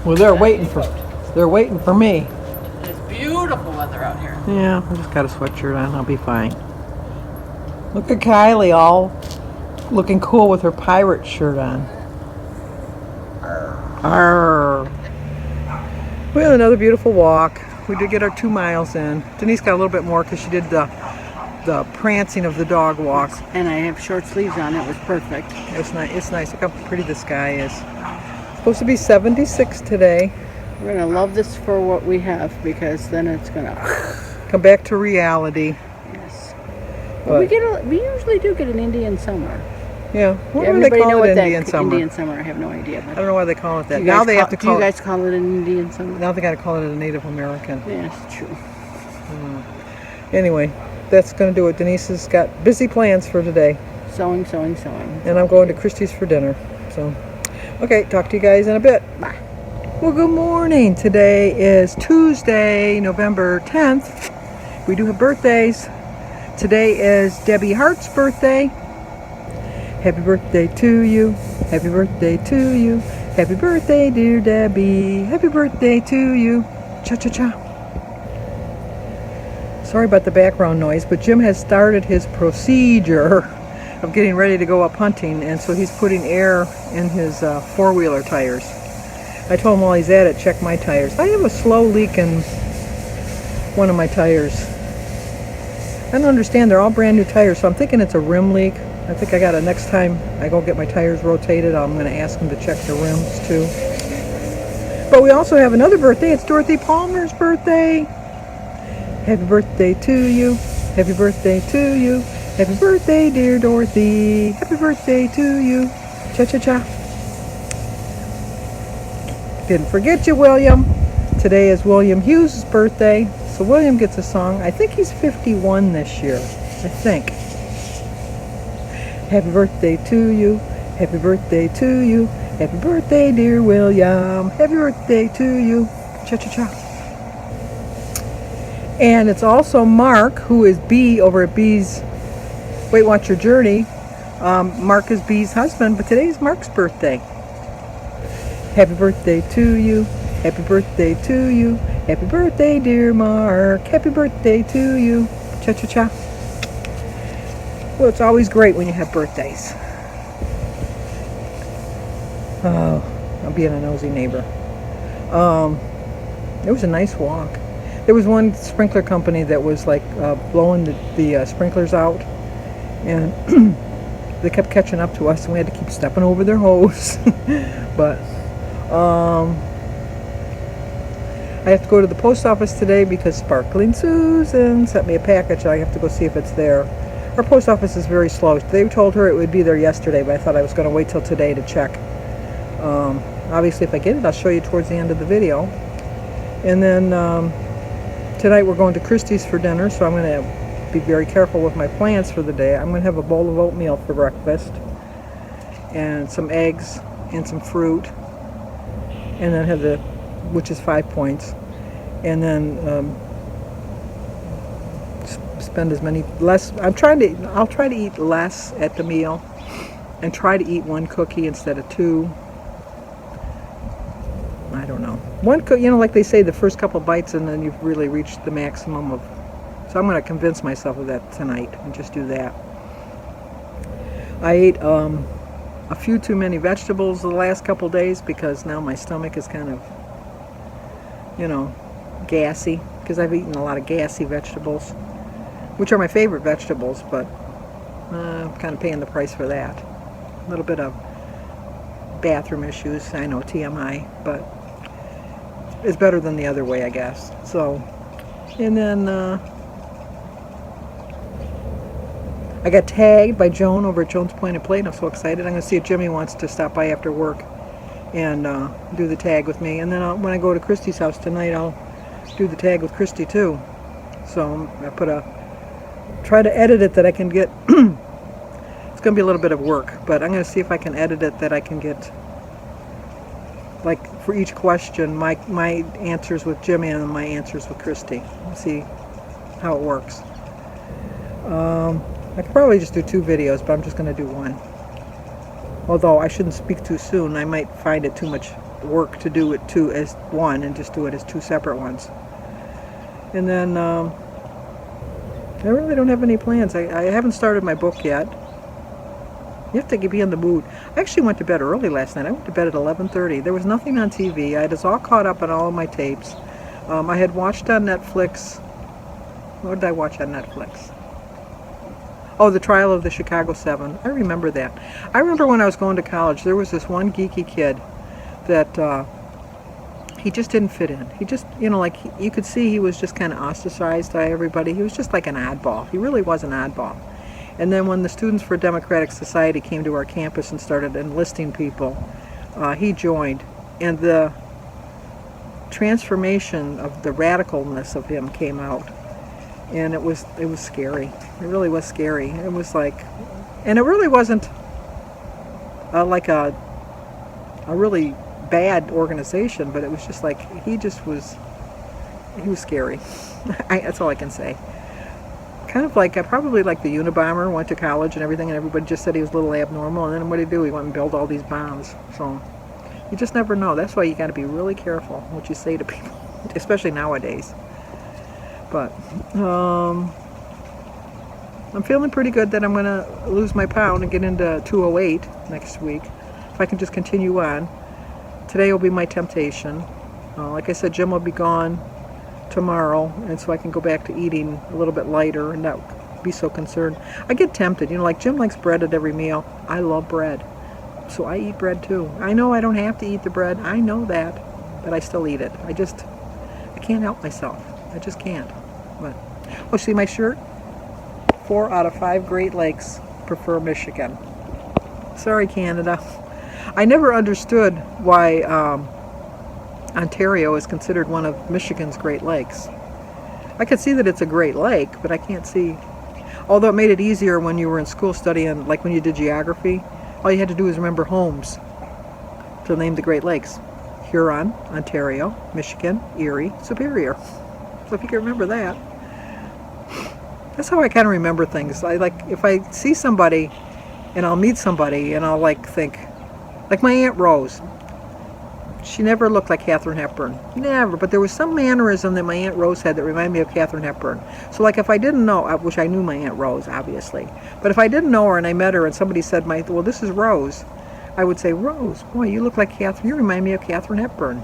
Well, they're waiting for me. It's beautiful weather out here. Yeah, I just got a sweatshirt on. I'll be fine. Look at Kylie all looking cool with her pirate shirt on. Arr. We had another beautiful walk. We did get our 2 miles in. Denise got a little bit more because she did the prancing of the dog walk. And I have short sleeves on. It was perfect. It's nice. It's nice. Look how pretty the sky is. Supposed to be 76 today. We're gonna love this for what we have because then it's gonna come back to reality. Yes. We usually do get an Indian summer. Yeah. What do they call it? Indian summer. Indian summer. I have no idea. I don't know why they call it that. Now they have to call. Do you guys call it an Indian summer? Now they got to call it a Native American. Yes, true. Anyway, that's going to do it. Denise has got busy plans for today. Sewing. And I'm going to Christie's for dinner. So, okay, talk to you guys in a bit. Bye. Well, good morning. Today is Tuesday, November 10th. We do have birthdays. Today is Debbie Hart's birthday. Happy birthday to you. Happy birthday to you. Happy birthday, dear Debbie. Happy birthday to you. Cha-cha-cha. Sorry about the background noise, but Jim has started his procedure of getting ready to go up hunting, and so he's putting air in his four-wheeler tires. I told him while he's at it, check my tires. I have a slow leak in one of my tires. I don't understand. They're all brand new tires, so I'm thinking it's a rim leak. I think I got to, next time I go get my tires rotated, I'm going to ask him to check the rims too. But we also have another birthday. It's Dorothy Palmer's birthday. Happy birthday to you. Happy birthday to you. Happy birthday, dear Dorothy. Happy birthday to you. Cha-cha-cha. Didn't forget you, William. Today is William Hughes' birthday. So William gets a song. I think he's 51 this year. I think. Happy birthday to you. Happy birthday to you. Happy birthday, dear William. Happy birthday to you. Cha-cha-cha. And it's also Mark, who is B over at B's Weight Watch Your Journey. Mark is B's husband, but today's Mark's birthday. Happy birthday to you. Happy birthday to you. Happy birthday, dear Mark. Happy birthday to you. Cha-cha-cha. Well, it's always great when you have birthdays. Oh, I'm being a nosy neighbor. It was a nice walk. There was one sprinkler company that was like blowing the sprinklers out, and they kept catching up to us, and we had to keep stepping over their hose. But I have to go to the post office today because Sparkling Susan sent me a package. I have to go see if it's there. Our post office is very slow. They told her it would be there yesterday, but I thought I was going to wait till today to check. Obviously, if I get it, I'll show you towards the end of the video. And then tonight we're going to Christie's for dinner, so I'm going to be very careful with my plans for the day. I'm going to have a bowl of oatmeal for breakfast, and some eggs, and some fruit, and then have which is 5 points, and then spend I'll try to eat less at the meal, and try to eat one cookie instead of two. I don't know. One cookie, like they say, the first couple bites, and then you've really reached the maximum of. So I'm going to convince myself of that tonight and just do that. I ate a few too many vegetables the last couple days because now my stomach is kind of, gassy, because I've eaten a lot of gassy vegetables, which are my favorite vegetables, but I'm kind of paying the price for that. A little bit of bathroom issues, I know, TMI, but it's better than the other way, I guess. So, and then I got tagged by Joan over at Joan's Pointed Plate. I'm so excited. I'm going to see if Jimmy wants to stop by after work and do the tag with me. And then when I go to Christy's house tonight, I'll do the tag with Christy too. So I try to edit it that I can get. It's going to be a little bit of work, but I'm going to see if I can edit it that I can get, like, for each question, my answers with Jimmy and my answers with Christy. See how it works. I could probably just do 2 videos, but I'm just going to do one. Although I shouldn't speak too soon. I might find it too much work to do it two as one and just do it as two separate ones. And then I really don't have any plans. I haven't started my book yet. You have to be in the mood. I actually went to bed early last night. I went to bed at 11:30. There was nothing on TV. I had us all caught up on all of my tapes. I had watched on Netflix. What did I watch on Netflix? Oh, The Trial of the Chicago 7. I remember that. I remember when I was going to college, there was this one geeky kid that he just didn't fit in. He just, like you could see he was just kind of ostracized by everybody. He was just like an oddball. He really was an oddball. And then when the Students for Democratic Society came to our campus and started enlisting people, he joined. And the transformation of the radicalness of him came out. And it was scary. It really was scary. It was like, and it really wasn't like a really bad organization, but it was just like, he was scary. That's all I can say. Kind of like, probably like the Unabomber, went to college and everything, and everybody just said he was a little abnormal, and then what did he do? He went and built all these bombs. So you just never know. That's why you got to be really careful what you say to people, especially nowadays. But I'm feeling pretty good that I'm going to lose my pound and get into 208 next week. If I can just continue on. Today will be my temptation. Like I said, Jim will be gone tomorrow, and so I can go back to eating a little bit lighter and not be so concerned. I get tempted, like Jim likes bread at every meal. I love bread, so I eat bread too. I know I don't have to eat the bread. I know that, but I still eat it. I can't help myself. I just can't. But see my shirt? 4 out of 5 Great Lakes prefer Michigan. Sorry, Canada. I never understood why Ontario is considered one of Michigan's Great Lakes. I could see that it's a Great Lake, but I can't see. Although it made it easier when you were in school studying, like when you did geography, all you had to do was remember homes to name the Great Lakes. Huron, Ontario, Michigan, Erie, Superior. So if you can remember that. That's how I kind of remember things. If I see somebody and I'll meet somebody and I'll think, like my Aunt Rose. She never looked like Katharine Hepburn. Never. But there was some mannerism that my Aunt Rose had that reminded me of Katharine Hepburn. So if I didn't know, which I knew my Aunt Rose, obviously. But if I didn't know her and I met her and somebody said, well, this is Rose, I would say, Rose, boy, you look like Katharine. You remind me of Katharine Hepburn.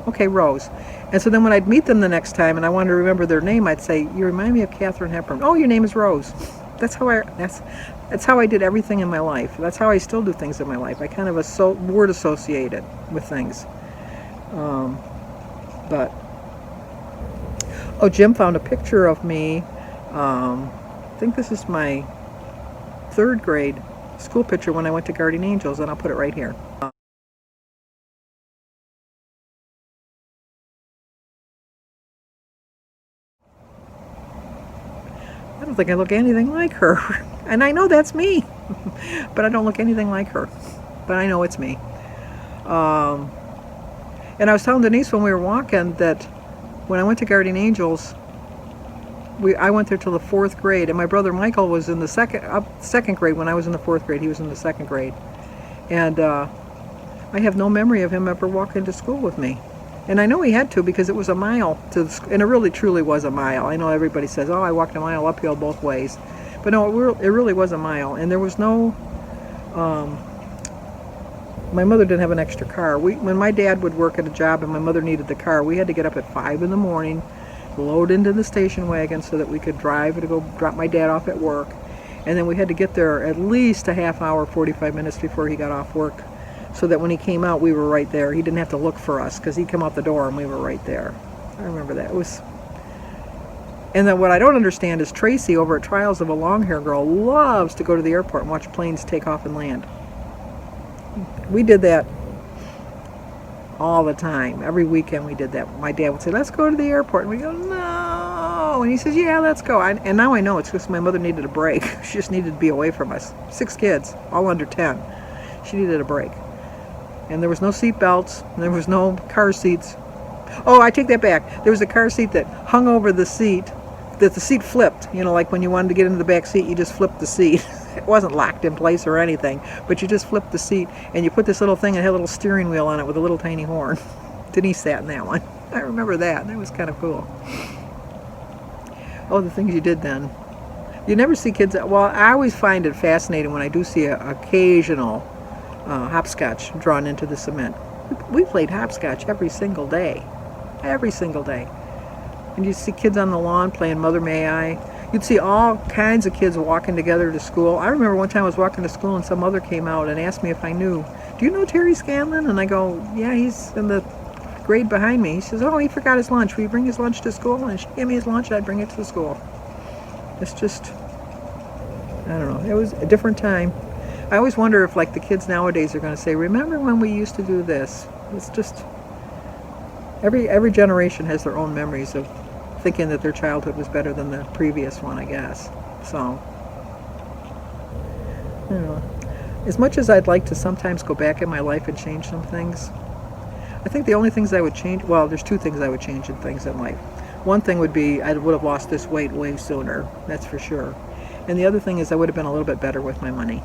Okay, Rose. And so then when I'd meet them the next time and I wanted to remember their name, I'd say, you remind me of Katharine Hepburn. Oh, your name is Rose. That's how I did everything in my life. That's how I still do things in my life. I kind of word associate it with things. Jim found a picture of me. I think this is my 3rd grade school picture when I went to Guardian Angels, and I'll put it right here. I don't think I look anything like her. And I know that's me. But I don't look anything like her. But I know it's me. And I was telling Denise when we were walking that when I went to Guardian Angels, I went there till the 4th grade, and my brother Michael was in the second grade when I was in the 4th grade. He was in the 2nd grade. And I have no memory of him ever walking to school with me. And I know he had to, because it was a mile to the school, and it really truly was a mile. I know everybody says, oh, I walked a mile uphill both ways. But no, it really was a mile. And there was no, my mother didn't have an extra car. When my dad would work at a job and my mother needed the car, we had to get up at 5 in the morning, load into the station wagon so that we could drive to go drop my dad off at work. And then we had to get there at least a half hour, 45 minutes before he got off work, so that when he came out, we were right there. He didn't have to look for us, because he'd come out the door and we were right there. I remember that. And then what I don't understand is Tracy over at Trials of a Long-Hair Girl loves to go to the airport and watch planes take off and land. We did that all the time. Every weekend we did that. My dad would say, let's go to the airport. And we go, no. And he says, yeah, let's go. And now I know it's because my mother needed a break. She just needed to be away from us. 6 kids, all under 10. She needed a break. And there was no seat belts. And there was no car seats. Oh, I take that back. There was a car seat that hung over the seat, that the seat flipped. Like when you wanted to get into the back seat, you just flipped the seat. It wasn't locked in place or anything, but you just flipped the seat and you put this little thing and had a little steering wheel on it with a little tiny horn. Denise sat in that one. I remember that. That was kind of cool. Oh, the things you did then. You never see kids. Well, I always find it fascinating when I do see an occasional hopscotch drawn into the cement. We played hopscotch every single day. Every single day. And you'd see kids on the lawn playing Mother May I. You'd see all kinds of kids walking together to school. I remember one time I was walking to school and some mother came out and asked me if I knew, do you know Terry Scanlon? And I go, yeah, he's in the grade behind me. He says, oh, he forgot his lunch. Will you bring his lunch to school? And she gave me his lunch and I'd bring it to the school. It's just, I don't know. It was a different time. I always wonder if like the kids nowadays are going to say, remember when we used to do this? It's just, every generation has their own memories of thinking that their childhood was better than the previous one, I guess. So, I don't know. As much as I'd like to sometimes go back in my life and change some things, I think the only things I would change, well, there's two things I would change in things in life. One thing would be I would have lost this weight way sooner, that's for sure. And the other thing is I would have been a little bit better with my money.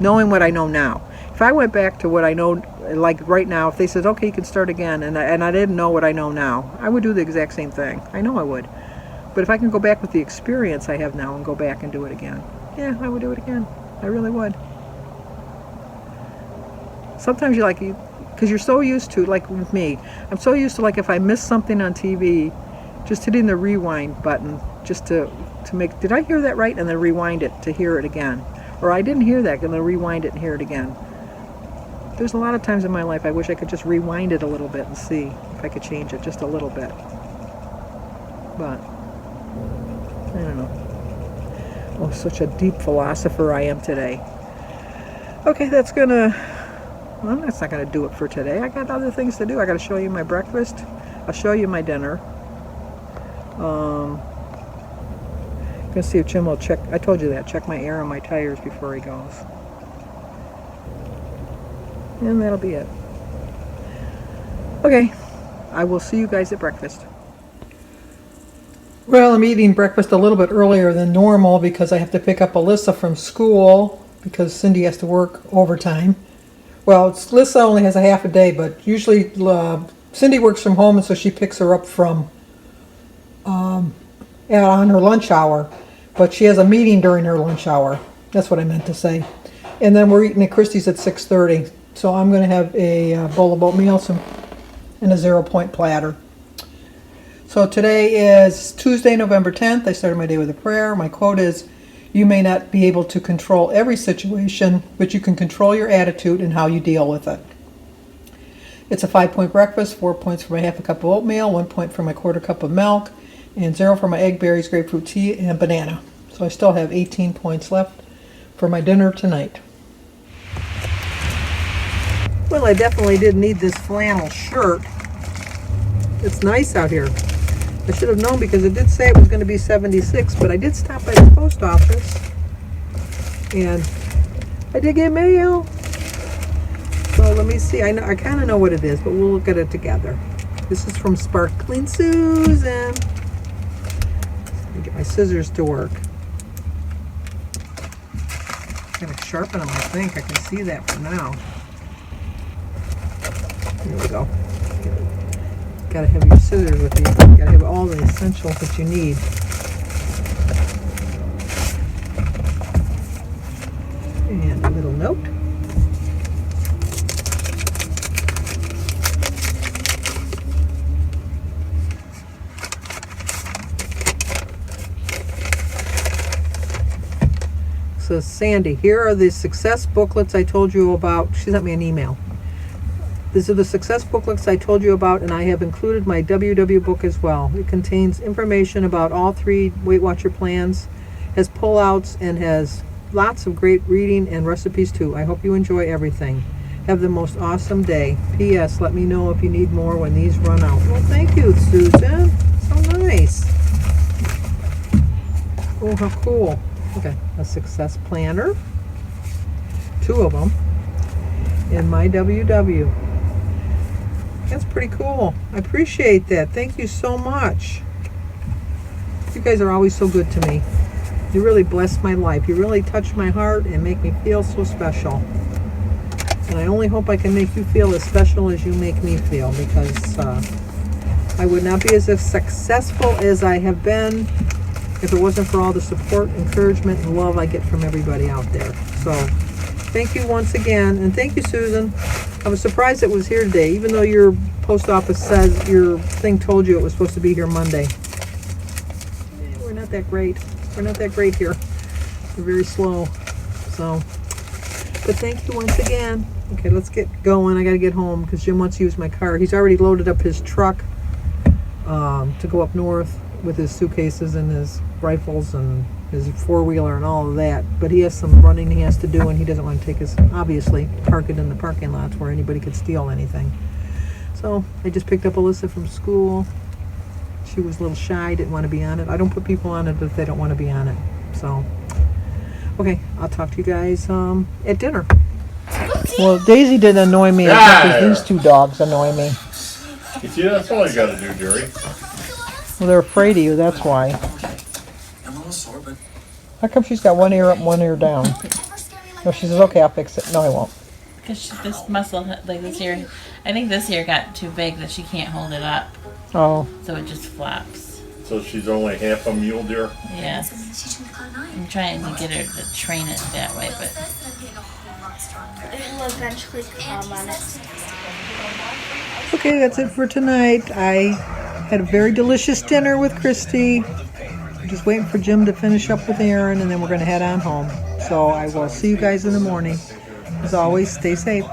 Knowing what I know now. If I went back to what I know, like right now, if they said, okay, you can start again, and I didn't know what I know now, I would do the exact same thing. I know I would. But if I can go back with the experience I have now and go back and do it again, yeah, I would do it again. I really would. Sometimes you're like, because you're so used to, like with me, I'm so used to like if I miss something on TV, just hitting the rewind button just to make, did I hear that right? And then rewind it to hear it again. Or I didn't hear that, and then rewind it and hear it again. There's a lot of times in my life I wish I could just rewind it a little bit and see if I could change it just a little bit. But, I don't know. Oh, such a deep philosopher I am today. Okay, that's not gonna do it for today. I got other things to do. I gotta show you my breakfast. I'll show you my dinner. Gonna see if Jim will check, I told you that, check my air on my tires before he goes. And that'll be it. Okay, I will see you guys at breakfast. Well, I'm eating breakfast a little bit earlier than normal because I have to pick up Alyssa from school because Cindy has to work overtime. Well, Alyssa only has a half a day, but usually Cindy works from home, and so she picks her up from on her lunch hour. But she has a meeting during her lunch hour. That's what I meant to say. And then we're eating at Christie's at 6:30. So I'm going to have a bowl of oatmeal and a 0 Point platter. So today is Tuesday, November 10th. I started my day with a prayer. My quote is, you may not be able to control every situation, but you can control your attitude and how you deal with it. It's a 5-point breakfast, 4 points for my half a cup of oatmeal, 1 point for my quarter cup of milk, and 0 for my egg, berries, grapefruit tea, and banana. So I still have 18 points left for my dinner tonight. Well, I definitely did need this flannel shirt. It's nice out here. I should have known because it did say it was going to be 76, but I did stop by the post office and I did get mail. So let me see. I kind of know what it is, but we'll look at it together. This is from Sparkling Susan. Let me get my scissors to work. Gotta sharpen them, I think. I can see that for now. Here we go. Gotta have your scissors with you. Gotta have all the essentials that you need. And a little note. So Sandy, here are the success booklets I told you about. She sent me an email. These are the success booklets I told you about, and I have included my WW book as well. It contains information about all 3 Weight Watcher plans, has pullouts, and has lots of great reading and recipes too. I hope you enjoy everything. Have the most awesome day. P.S. Let me know if you need more when these run out. Well, thank you, Susan. So nice. Oh, how cool. Okay, a success planner. 2 of them. And my WW. That's pretty cool. I appreciate that. Thank you so much. You guys are always so good to me. You really blessed my life. You really touched my heart and make me feel so special. And I only hope I can make you feel as special as you make me feel, because I would not be as successful as I have been if it wasn't for all the support, encouragement, and love I get from everybody out there. So thank you once again. And thank you, Susan. I was surprised it was here today, even though your post office says your thing told you it was supposed to be here Monday. We're not that great. We're not that great here. We're very slow. So, but thank you once again. Okay, let's get going. I got to get home because Jim wants to use my car. He's already loaded up his truck to go up north with his suitcases and his rifles and his four-wheeler and all of that. But he has some running he has to do, and he doesn't want to take his, obviously, park it in the parking lots where anybody could steal anything. So I just picked up Alyssa from school. She was a little shy, didn't want to be on it. I don't put people on it if they don't want to be on it. So, okay, I'll talk to you guys at dinner. Well, Daisy didn't annoy me as much as these two dogs annoy me. You see, that's all you got to do, Jerry. Well, they're afraid of you, that's why. I'm a little sore, but How come she's got one ear up, one ear down? No, she says, okay, I'll fix it. No, I won't. Because this muscle, like this ear, I think this ear got too big that she can't hold it up. Oh. So it just flops. So she's only half a mule deer? Yeah. I'm trying to get her to train it that way, but... It will eventually come on it. Okay, that's it for tonight. I had a very delicious dinner with Christy. I'm just waiting for Jim to finish up with Aaron, and then we're going to head on home. So I will see you guys in the morning. As always, stay safe.